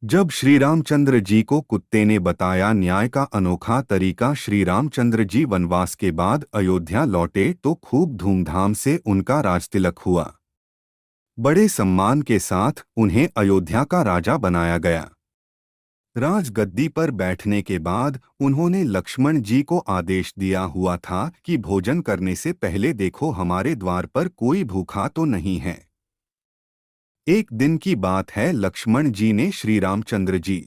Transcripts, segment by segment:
जब श्री रामचंद्र जी को कुत्ते ने बताया न्याय का अनोखा तरीका, श्री रामचंद्र जी वनवास के बाद अयोध्या लौटे तो खूब धूमधाम से उनका राजतिलक हुआ। बड़े सम्मान के साथ उन्हें अयोध्या का राजा बनाया गया। राजगद्दी पर बैठने के बाद उन्होंने लक्ष्मण जी को आदेश दिया हुआ था कि भोजन करने से पहले देखो हमारे द्वार पर कोई भूखा तो नहीं है। एक दिन की बात है, लक्ष्मण जी ने श्री रामचंद्र जी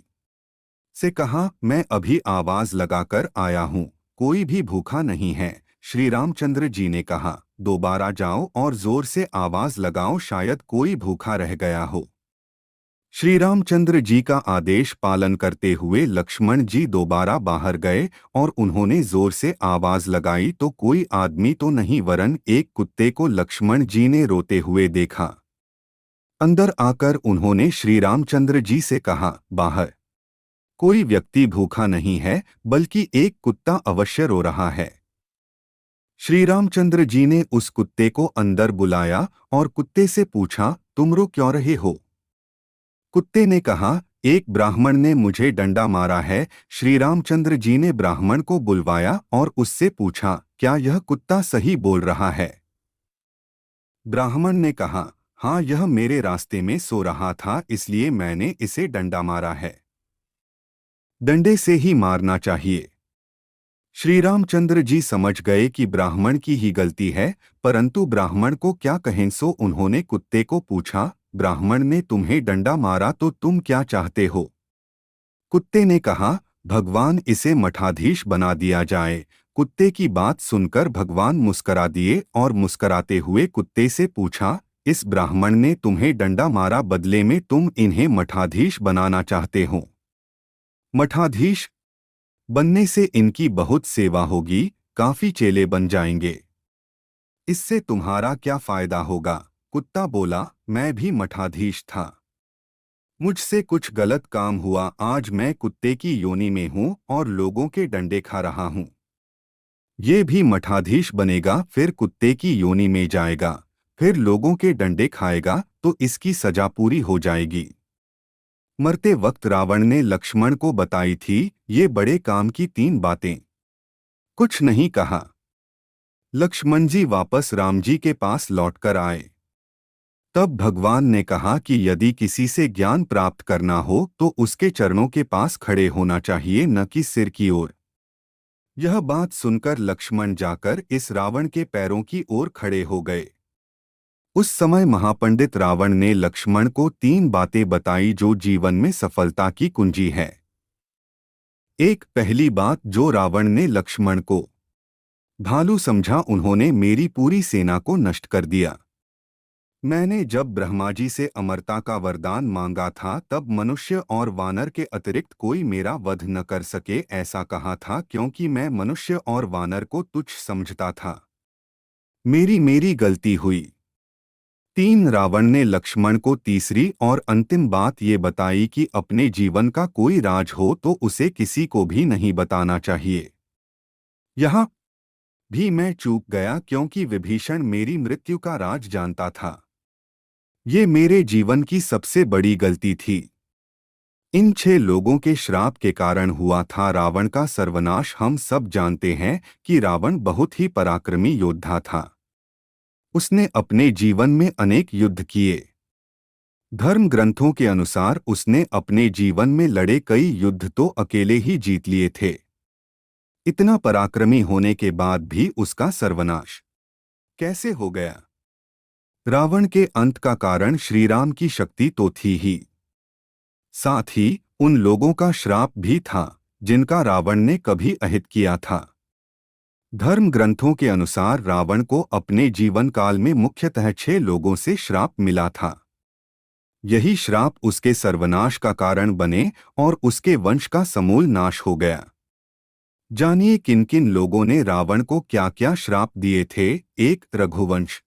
से कहा, मैं अभी आवाज लगाकर आया हूँ, कोई भी भूखा नहीं है। श्री रामचंद्र जी ने कहा, दोबारा जाओ और जोर से आवाज लगाओ, शायद कोई भूखा रह गया हो। श्री रामचंद्र जी का आदेश पालन करते हुए लक्ष्मण जी दोबारा बाहर गए और उन्होंने जोर से आवाज लगाई तो कोई आदमी तो नहीं वरन एक कुत्ते को लक्ष्मण जी ने रोते हुए देखा। अंदर आकर उन्होंने श्री रामचंद्र जी से कहा, बाहर कोई व्यक्ति भूखा नहीं है, बल्कि एक कुत्ता अवश्य रो रहा है। श्री रामचंद्र जी ने उस कुत्ते को अंदर बुलाया और कुत्ते से पूछा, तुम रो क्यों रहे हो? कुत्ते ने कहा, एक ब्राह्मण ने मुझे डंडा मारा है। श्री रामचंद्र जी ने ब्राह्मण को बुलवाया और उससे पूछा, क्या यह कुत्ता सही बोल रहा है? ब्राह्मण ने कहा, हाँ, यह मेरे रास्ते में सो रहा था, इसलिए मैंने इसे डंडा मारा है। डंडे से ही मारना चाहिए। श्री रामचंद्र जी समझ गए कि ब्राह्मण की ही गलती है, परंतु ब्राह्मण को क्या कहें, सो उन्होंने कुत्ते को पूछा, ब्राह्मण ने तुम्हें डंडा मारा तो तुम क्या चाहते हो? कुत्ते ने कहा, भगवान इसे मठाधीश बना दिया जाए। कुत्ते की बात सुनकर भगवान मुस्करा दिए और मुस्कराते हुए कुत्ते से पूछा, इस ब्राह्मण ने तुम्हें डंडा मारा, बदले में तुम इन्हें मठाधीश बनाना चाहते हो। मठाधीश बनने से इनकी बहुत सेवा होगी, काफी चेले बन जाएंगे। इससे तुम्हारा क्या फायदा होगा? कुत्ता बोला, मैं भी मठाधीश था, मुझसे कुछ गलत काम हुआ, आज मैं कुत्ते की योनि में हूं और लोगों के डंडे खा रहा हूं। ये भी मठाधीश बनेगा, फिर कुत्ते की योनि में जाएगा, फिर लोगों के डंडे खाएगा, तो इसकी सजा पूरी हो जाएगी। मरते वक्त रावण ने लक्ष्मण को बताई थी ये बड़े काम की 3 बातें। कुछ नहीं कहा। लक्ष्मण जी वापस राम जी के पास लौटकर आए। तब भगवान ने कहा कि यदि किसी से ज्ञान प्राप्त करना हो तो उसके चरणों के पास खड़े होना चाहिए, न कि सिर की ओर। यह बात सुनकर लक्ष्मण जाकर इस रावण के पैरों की ओर खड़े हो गए। उस समय महापंडित रावण ने लक्ष्मण को 3 बातें बताई जो जीवन में सफलता की कुंजी है। एक, पहली बात जो रावण ने लक्ष्मण को भालू समझा, उन्होंने मेरी पूरी सेना को नष्ट कर दिया। मैंने जब ब्रह्मा जी से अमरता का वरदान मांगा था तब मनुष्य और वानर के अतिरिक्त कोई मेरा वध न कर सके, ऐसा कहा था, क्योंकि मैं मनुष्य और वानर को तुच्छ समझता था। मेरी गलती हुई। 3, रावण ने लक्ष्मण को तीसरी और अंतिम बात ये बताई कि अपने जीवन का कोई राज हो तो उसे किसी को भी नहीं बताना चाहिए। यहाँ भी मैं चूक गया, क्योंकि विभीषण मेरी मृत्यु का राज जानता था। ये मेरे जीवन की सबसे बड़ी गलती थी। इन 6 लोगों के श्राप के कारण हुआ था रावण का सर्वनाश। हम सब जानते हैं कि रावण बहुत ही पराक्रमी योद्धा था। उसने अपने जीवन में अनेक युद्ध किए। धर्म ग्रंथों के अनुसार उसने अपने जीवन में लड़े कई युद्ध तो अकेले ही जीत लिए थे। इतना पराक्रमी होने के बाद भी उसका सर्वनाश कैसे हो गया? रावण के अंत का कारण श्रीराम की शक्ति तो थी ही, साथ ही उन लोगों का श्राप भी था जिनका रावण ने कभी अहित किया था। धर्म ग्रंथों के अनुसार रावण को अपने जीवन काल में मुख्यतः 6 लोगों से श्राप मिला था। यही श्राप उसके सर्वनाश का कारण बने और उसके वंश का समूल नाश हो गया। जानिए किन किन लोगों ने रावण को क्या क्या श्राप दिए थे। 1, रघुवंश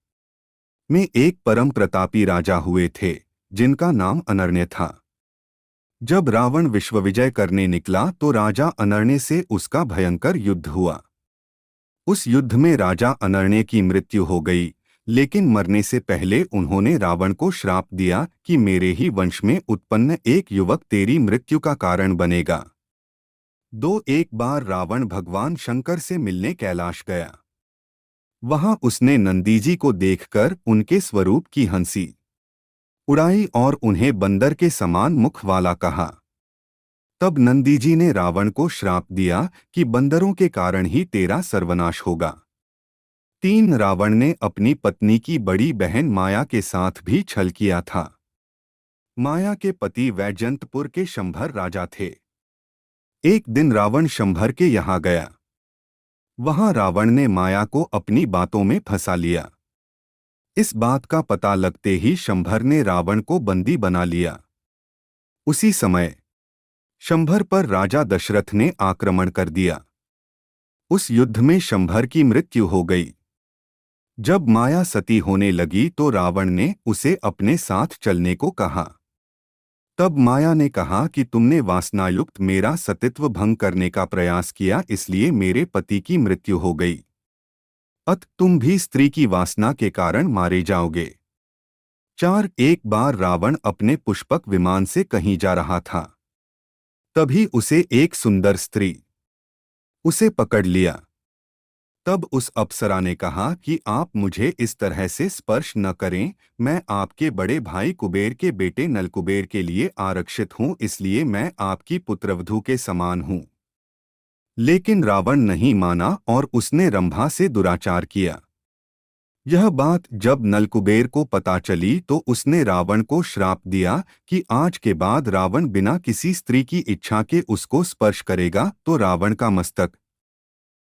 में एक परम प्रतापी राजा हुए थे जिनका नाम अनर्ण्य था। जब रावण विश्वविजय करने निकला तो राजा अनर्ण्य से उसका भयंकर युद्ध हुआ। उस युद्ध में राजा अनर्ण्य की मृत्यु हो गई, लेकिन मरने से पहले उन्होंने रावण को श्राप दिया कि मेरे ही वंश में उत्पन्न एक युवक तेरी मृत्यु का कारण बनेगा। एक बार रावण भगवान शंकर से मिलने कैलाश गया। वहां उसने नंदीजी को देखकर उनके स्वरूप की हंसी उड़ाई और उन्हें बंदर के समान मुख वाला कहा। तब नंदीजी ने रावण को श्राप दिया कि बंदरों के कारण ही तेरा सर्वनाश होगा। रावण ने अपनी पत्नी की बड़ी बहन माया के साथ भी छल किया था। माया के पति वैजयंतपुर के शंभर राजा थे। एक दिन रावण शंभर के यहाँ गया। वहां रावण ने माया को अपनी बातों में फंसा लिया। इस बात का पता लगते ही शंभर ने रावण को बंदी बना लिया। उसी समय शंभर पर राजा दशरथ ने आक्रमण कर दिया। उस युद्ध में शंभर की मृत्यु हो गई। जब माया सती होने लगी तो रावण ने उसे अपने साथ चलने को कहा। तब माया ने कहा कि तुमने वासनायुक्त मेरा सतीत्व भंग करने का प्रयास किया, इसलिए मेरे पति की मृत्यु हो गई। अत तुम भी स्त्री की वासना के कारण मारे जाओगे। एक बार रावण अपने पुष्पक विमान से कहीं जा रहा था। तभी उसे एक सुंदर स्त्री उसे पकड़ लिया। तब उस अप्सरा ने कहा कि आप मुझे इस तरह से स्पर्श न करें, मैं आपके बड़े भाई कुबेर के बेटे नलकुबेर के लिए आरक्षित हूँ, इसलिए मैं आपकी पुत्रवधू के समान हूँ। लेकिन रावण नहीं माना और उसने रंभा से दुराचार किया। यह बात जब नलकुबेर को पता चली तो उसने रावण को श्राप दिया कि आज के बाद रावण बिना किसी स्त्री की इच्छा के उसको स्पर्श करेगा तो रावण का मस्तक